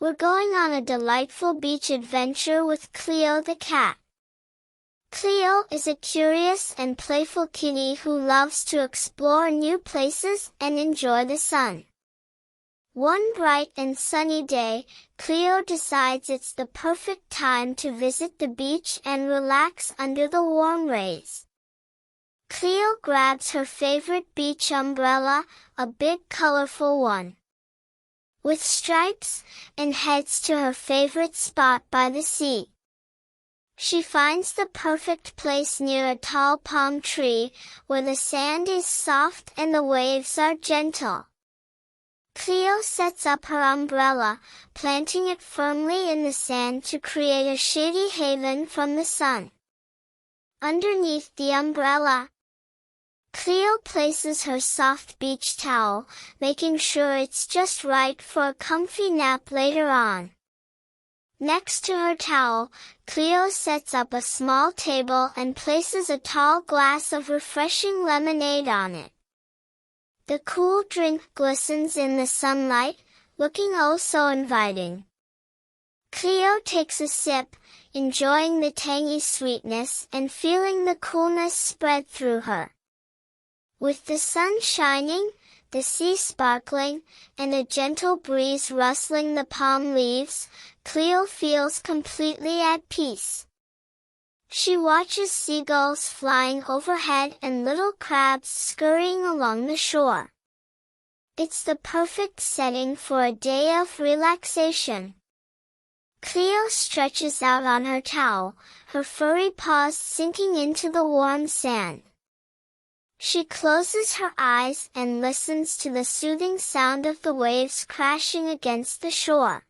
We're going on a delightful beach adventure with Cleo the cat. Cleo is a curious and playful kitty who loves to explore new places and enjoy the sun. One bright and sunny day, Cleo decides it's the perfect time to visit the beach and relax under the warm rays. Cleo grabs her favorite beach umbrella, a big colorful one with stripes, and heads to her favorite spot by the sea. She finds the perfect place near a tall palm tree, where the sand is soft and the waves are gentle. Cleo sets up her umbrella, planting it firmly in the sand to create a shady haven from the sun. Underneath the umbrella, Cleo places her soft beach towel, making sure it's just right for a comfy nap later on. Next to her towel, Cleo sets up a small table and places a tall glass of refreshing lemonade on it. The cool drink glistens in the sunlight, looking oh so inviting. Cleo takes a sip, enjoying the tangy sweetness and feeling the coolness spread through her. With the sun shining, the sea sparkling, and a gentle breeze rustling the palm leaves, Cleo feels completely at peace. She watches seagulls flying overhead and little crabs scurrying along the shore. It's the perfect setting for a day of relaxation. Cleo stretches out on her towel, her furry paws sinking into the warm sand. She closes her eyes and listens to the soothing sound of the waves crashing against the shore.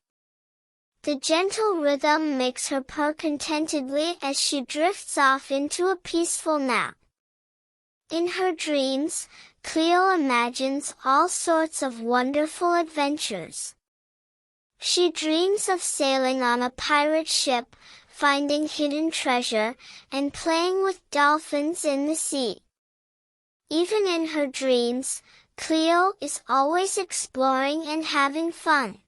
The gentle rhythm makes her purr contentedly as she drifts off into a peaceful nap. In her dreams, Cleo imagines all sorts of wonderful adventures. She dreams of sailing on a pirate ship, finding hidden treasure, and playing with dolphins in the sea. Even in her dreams, Cleo is always exploring and having fun.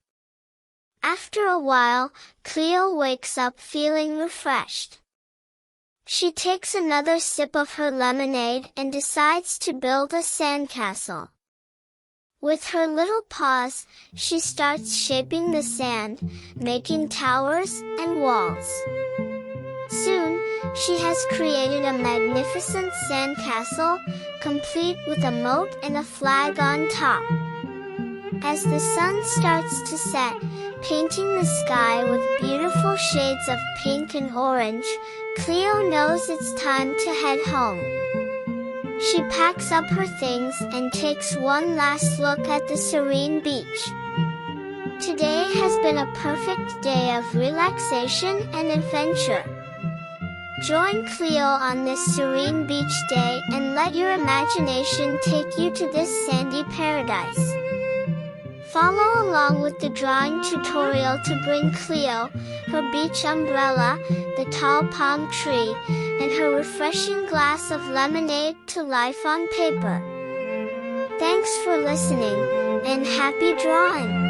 After a while, Cleo wakes up feeling refreshed. She takes another sip of her lemonade and decides to build a sandcastle. With her little paws, she starts shaping the sand, making towers and walls. Soon, she has created a magnificent sandcastle, complete with a moat and a flag on top. As the sun starts to set, painting the sky with beautiful shades of pink and orange, Cleo knows it's time to head home. She packs up her things and takes one last look at the serene beach. Today has been a perfect day of relaxation and adventure. Join Cleo on this serene beach day and let your imagination take you to this sandy paradise. Follow along with the drawing tutorial to bring Cleo, her beach umbrella, the tall palm tree, and her refreshing glass of lemonade to life on paper. Thanks for listening, and happy drawing!